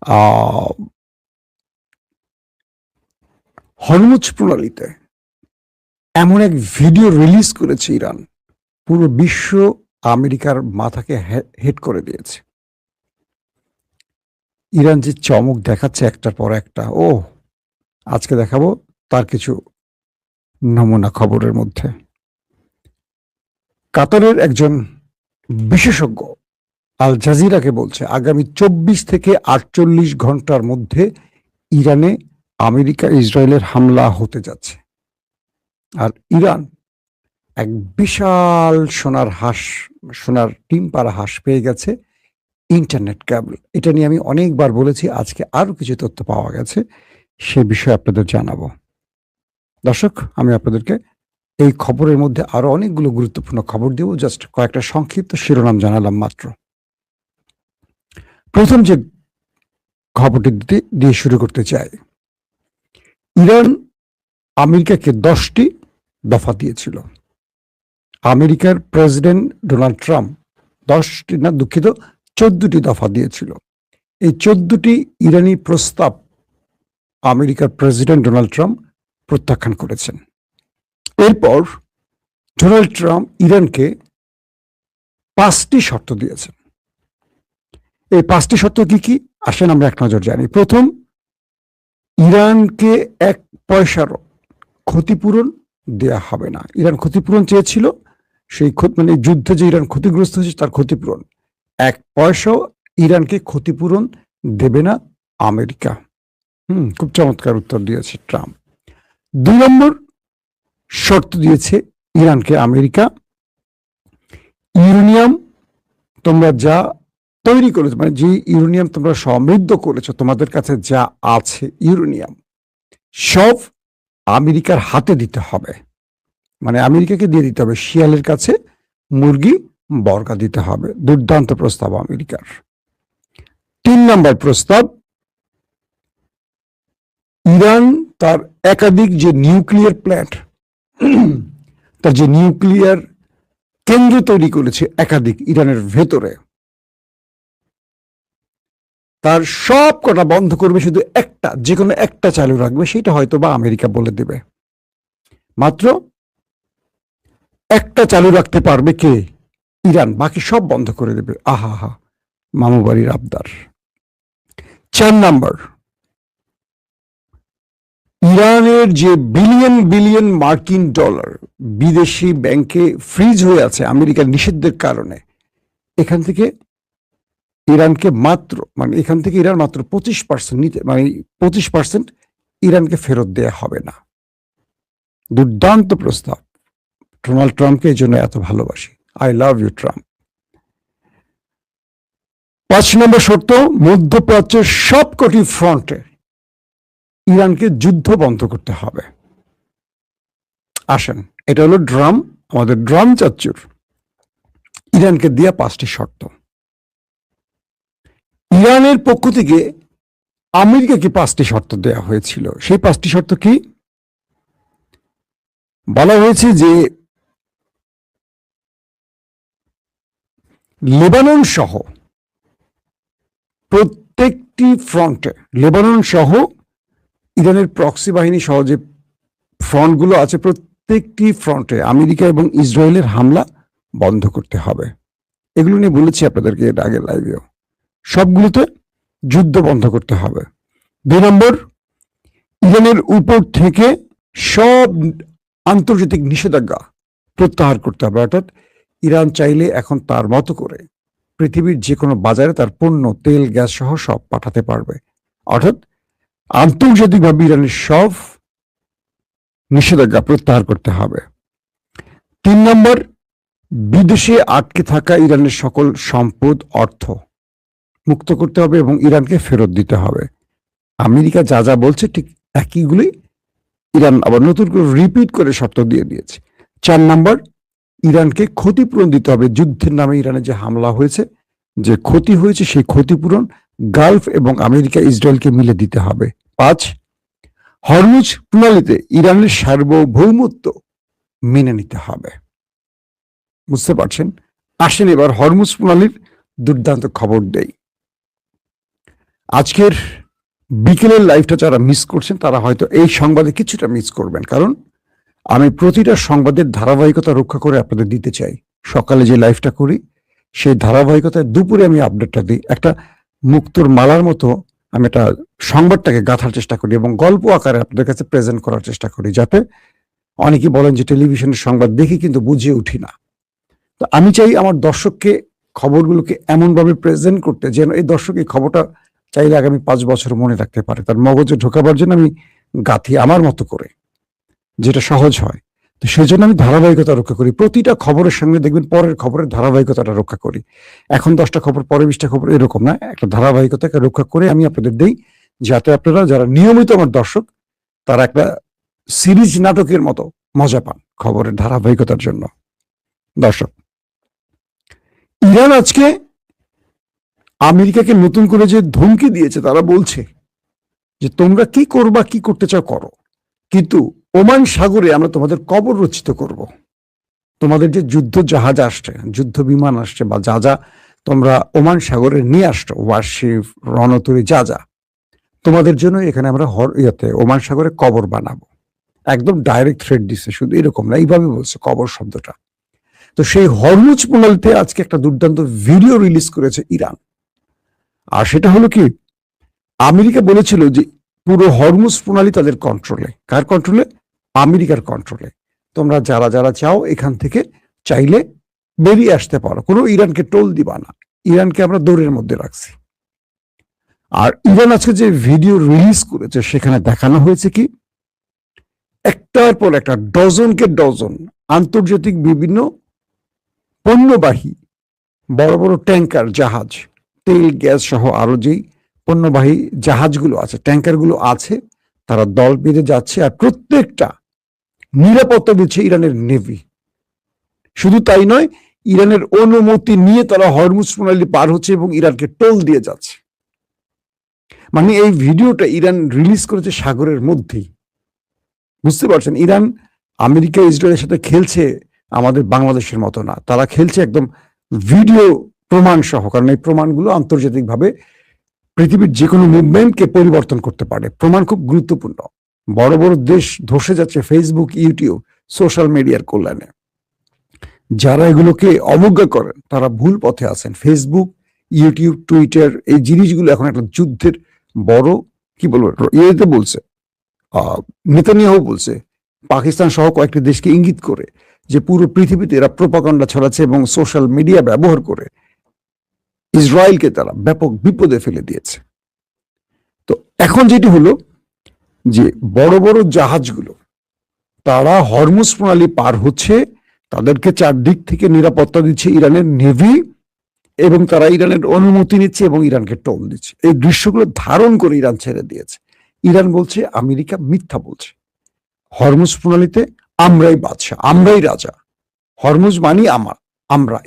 আহ, Hormuz প্রণালীতে এমন এক video release করেছে ইরান, পুরো বিশ্ব আমেরিকার মাথাকে হেট করে দিয়েছে। ইরান যে চমক দেখাচ্ছে একটার পর একটা, আজকে দেখাবো তার কিছু নমুনা খবরের মধ্যে। কাতারের একজন বিশেষজ্ঞ আল জাজিরাকে বলছে আগামী 24 থেকে 48 ঘন্টার মধ্যে ইরানে আমেরিকা ইসরায়েলের হামলা হতে যাচ্ছে। আর ইরান এক বিশাল সোনার টিম পাড়া হাঁস পেয়ে গেছে, ইন্টারনেট কেবল। এটা নিয়ে আমি অনেকবার বলেছি, আজকে আরো কিছু তথ্য পাওয়া গেছে, সে বিষয়ে আপনাদের জানাবো। দর্শক, আমি আপনাদেরকে এই খবরের মধ্যে আরো অনেকগুলো গুরুত্বপূর্ণ খবর দেব, জাস্ট কয়েকটা সংক্ষিপ্ত শিরোনাম জানালাম মাত্র। প্রথম যে খবরটি দিয়ে শুরু করতে চাই, ইরান আমেরিকাকে 10টি দফা দিয়েছিল। আমেরিকার প্রেসিডেন্ট ডোনাল্ড ট্রাম্প 14টি দফা দিয়েছিল। এই 14টি ইরানি প্রস্তাব আমেরিকার প্রেসিডেন্ট ডোনাল্ড ট্রাম্প প্রত্যাখ্যান করেছেন। এরপর ডোনাল্ড ট্রাম্প ইরানকে 5টি শর্ত দিয়েছেন। এই 5টি শর্ত কি কি আসেন আমরা এক নজর জানি। প্রথম, ইরানকে 1 পয়সারও ক্ষতিপূরণ দেয়া হবে না। ইরান ক্ষতিপূরণ চেয়েছিল, সেই যুদ্ধে যে ইরান ক্ষতিগ্রস্ত হয়েছে তার ক্ষতিপূরণ। 1 পয়সাও ইরানকে ক্ষতিপূরণ দেবে না আমেরিকা। খুব চমৎকার উত্তর দিয়েছে ট্রাম্প। 2 নম্বর শর্ত দিয়েছে ইরানকে আমেরিকা, ইউরেনিয়াম তোমরা যা তৈরি করেছো, যে ইউরেনিয়াম তোমরা সমৃদ্ধ করেছো, তোমাদের কাছে যা আছে ইউরেনিয়াম সব আমেরিকার হাতে দিতে হবে। আমেরিকাকে দিয়ে দিতে হবে, শিয়ালের কাছে মুরগি বর্গা দিতে হবে। দুর্দান্ত প্রস্তাব আমেরিকার। 3 নম্বর প্রস্তাব, ইরান তার একাধিক যে নিউক্লিয়ার প্ল্যান্ট, তার যে নিউক্লিয়ার কেন্দ্র তৈরি করেছে একাধিক ইরানের ভেতরে, তার সব কটা বন্ধ করবে, শুধু একটা, যে কোনো একটা চালু রাখবে। সেটা হয়তো বা আমেরিকা বলে দেবে। মাত্র একটা চালু রাখতে পারবে কে? ইরান। বাকি সব বন্ধ করে দেবে। আহা, মামু বাড়ির আবদার। 4 নাম্বার, ইরানের যে বিলিয়ন বিলিয়ন মার্কিন ডলার বিদেশি ব্যাংকে ফ্রিজ হয়ে আছে আমেরিকার নিষেধের কারণে, এখান থেকে ইরানকে মাত্র ইরান মাত্র 25% নিতে, 25% ইরানকে ফেরত দেয়া হবে না। দুর্দান্ত প্রস্তাব। ডোনাল্ড ট্রাম্পকে এই জন্য এত ভালোবাসি। I love you Trump. 5 নম্বর শর্ত, মধ্যপ্রাচ্যের সবকটি ফ্রন্টে ইরানকে যুদ্ধ বন্ধ করতে হবে। আসেন, এটা হলো আমাদের ড্রাম চাচ্চুর ইরানকে দেয়া 5টি শর্ত। ইরানের পক্ষ থেকে আমেরিকাকে 5টি শর্ত দেয়া হয়েছিল। সেই 5টি শর্ত কি? বলা হয়েছে যে লেবানন সহ প্রত্যেকটি ফ্রন্টে, লেবানন সহ ইরানের প্রক্সি বাহিনী সহ যে ফ্রন্টগুলো আছে, প্রত্যেকটি ফ্রন্টে আমেরিকা এবং ইসরায়েলের হামলা বন্ধ করতে হবে। এগুলো নিয়ে বলেছি আপনাদেরকে এর আগে লাইভেও। সবগুলোতে যুদ্ধ বন্ধ করতে হবে। 2 নম্বর, ইরানের উপর থেকে সব আন্তর্জাতিক নিষেধাজ্ঞা প্রত্যাহার করতে হবে। অর্থাৎ ইরান চাইলে এখন তার মতো করে পৃথিবীর যে কোনো বাজারে তার পণ্য, তেল, গ্যাস সহ সব পাঠাতে পারবে। অর্থাৎ আন্তর্জাতিকভাবে ইরানের সব নিষেধাজ্ঞা প্রত্যাহার করতে হবে। 3 নম্বর, বিদেশে আটকে থাকা ইরানের সকল সম্পদ, অর্থ মুক্ত করতে হবে এবং ইরানকে ফেরত দিতে হবে। আমেরিকা যা যা বলছে ঠিক একইগুলি ইরান আবার নতুন করে রিপিট করে শর্ত দিয়ে দিয়েছে। 4 নম্বর, ইরানকে ক্ষতিপূরণ দিতে হবে। যুদ্ধের নামে ইরানে যে হামলা হয়েছে, যে ক্ষতি হয়েছে, সেই ক্ষতিপূরণ গালফ এবং আমেরিকা ইসরায়েলকে মিলে দিতে হবে। 5, হরমুজ প্রণালীতে ইরানের সার্বভৌমত্ব মেনে নিতে হবে। বুঝতে পারছেন? আসেন এবার হরমুজ প্রণালীর দুর্দান্ত খবর দেই। আজকের বিকেলের লাইভটা যারা মিস করছেন তারা হয়তো এই সংবাদে কিছুটা মিস করবেন, কারণ আমি প্রতিটা সংবাদের ধারাবাহিকতা রক্ষা করে আপনাদের দিতে চাই। সকালে যে লাইভটা করি সেই ধারাবাহিকতায় দুপুরে আমি আপডেটটা দিই, একটা মুক্তোর মালার মতো আমি একটা সংবাদটাকে গাঁথার চেষ্টা করি এবং গল্প আকারে আপনাদের কাছে প্রেজেন্ট করার চেষ্টা করি, যাতে অনেকেই বলেন যে টেলিভিশনের সংবাদ দেখি কিন্তু বুঝিয়ে উঠি না। তো আমি চাই আমার দর্শককে খবরগুলোকে এমনভাবে প্রেজেন্ট করতে যেন এই দর্শক এই খবরটা চাইলে আগামী 5 বছর মনে রাখতে পারে, তার মগজে ঢোকাবার জন্য আমি গাঁথি আমার মতো করে, যেটা সহজ হয়। তো সেই জন্য আমি ধারাবাহিকতা রক্ষা করি, প্রতিটা খবরের সঙ্গে দেখবেন পরের খবরের ধারাবাহিকতাটা রক্ষা করি। এখন 10টা খবর পরে 20টা খবর এরকম না, একটা ধারাবাহিকতাকে রক্ষা করে আমি আপনাদের দেই, যাতে আপনারা যারা নিয়মিত আমার দর্শক তারা একটা সিরিজ নাটকের মতো মজা পান খবরের ধারাবাহিকতার জন্য। দর্শক, ইরান আজকে আমেরিকাকে নতুন করে যে ধমকি দিয়েছে, তারা বলছে যে তোমরা কি করবা, কি করতে চাও করো, কিন্তু ওমান সাগরে আমরা তোমাদের কবর রচিত করব। তোমাদের যে যুদ্ধ জাহাজ আসছে, যুদ্ধ বিমান আসছে, বা যা যা তোমরা ওমান সাগরে নিয়ে আসছো, ওয়ারশিপ, রণতরী, যা যা, তোমাদের জন্য এখানে আমরা ওমান সাগরে কবর বানাবো। একদম ডাইরেক্ট থ্রেট দিচ্ছে, শুধু এরকম না, এইভাবে বলছে কবর শব্দটা। তো সেই হরমুজ প্রণালীতে আজকে একটা দুর্দান্ত ভিডিও রিলিজ করেছে ইরান। আর সেটা হলো কি, আমেরিকা বলেছিল যে পুরো হরমুজ প্রণালী তাদের কন্ট্রোলে। কার কন্ট্রোলে? আমেরিকার কন্ট্রোলে। তোমরা যারা যারা চাও এখান থেকে চাইলে বেরিয়ে আসতে পারো, কোনো ইরানকে টোল দিবা না, ইরানকে আমরা দৌড়ের মধ্যে রাখছি। আর ইরান আজকে যে ভিডিও রিলিজ করেছে সেখানে দেখানো হয়েছে কি, একটার পর একটা ডজনকে ডজন আন্তর্জাতিক বিভিন্ন পণ্যবাহী বড় বড় ট্যাঙ্কার, জাহাজ, তেল গ্যাস সহ আরো যেই পণ্যবাহী জাহাজগুলো আছে, ট্যাঙ্কারগুলো আছে, তারা দল বেঁধে যাচ্ছে। আর প্রত্যেকটা নিরাপত্তা দিচ্ছে ইরানের নেভি। শুধু তাই নয়, ইরানের অনুমতি নিয়ে তারা হরমুজ প্রণালী পার হচ্ছে এবং ইরানকে টোল দিয়ে যাচ্ছে। মানে এই ভিডিওটা ইরান রিলিজ করেছে সাগরের মধ্যেই। বুঝতে পারছেন, ইরান আমেরিকা ইসরায়েলের সাথে খেলছে আমাদের বাংলাদেশের মতো না, তারা খেলছে একদম ভিডিও প্রমাণ সহ, কারণ এই প্রমাণগুলো আন্তর্জাতিকভাবে পৃথিবীর যে কোনো মুভমেন্টকে পরিবর্তন করতে পারে। প্রমাণ খুব গুরুত্বপূর্ণ। বড় বড় দেশ ধসে যাচ্ছে ফেসবুক, ইউটিউব, সোশ্যাল মিডিয়ার কল্যাণে। যারা এগুলোকে অবজ্ঞা করেন তারা ভুল পথে আছেন। ফেসবুক, ইউটিউব, টুইটার, এই জিনিসগুলো এখন একটা যুদ্ধের বড় কি বলবো ইয়েতে বলছে, নেতানিয়াহু বলছে, পাকিস্তান সহ কয়েকটি দেশকে ইঙ্গিত করে যে পুরো পৃথিবীতে এরা প্রোপাগান্ডা ছড়াচ্ছে এবং সোশ্যাল মিডিয়া ব্যবহার করে ইসরায়েলকে তারা ব্যাপক বিপদে ফেলে দিয়েছে। তো এখন যেটি হলো যে বড় বড় জাহাজগুলো তারা হরমুজ প্রণালী পার হচ্ছে, তাদেরকে চারদিক থেকে নিরাপত্তা দিচ্ছে ইরানের নেভি, এবং তারা ইরানের অনুমতি নিচ্ছে এবং ইরানকে টোল দিচ্ছে। এই দৃশ্যগুলো ধারণ করে ইরান ছেড়ে দিয়েছে। ইরান বলছে আমেরিকা মিথ্যা বলছে, হরমুজ প্রণালীতে আমরাই বাদশা, আমরাই রাজা, হরমুজ মানি আমরা।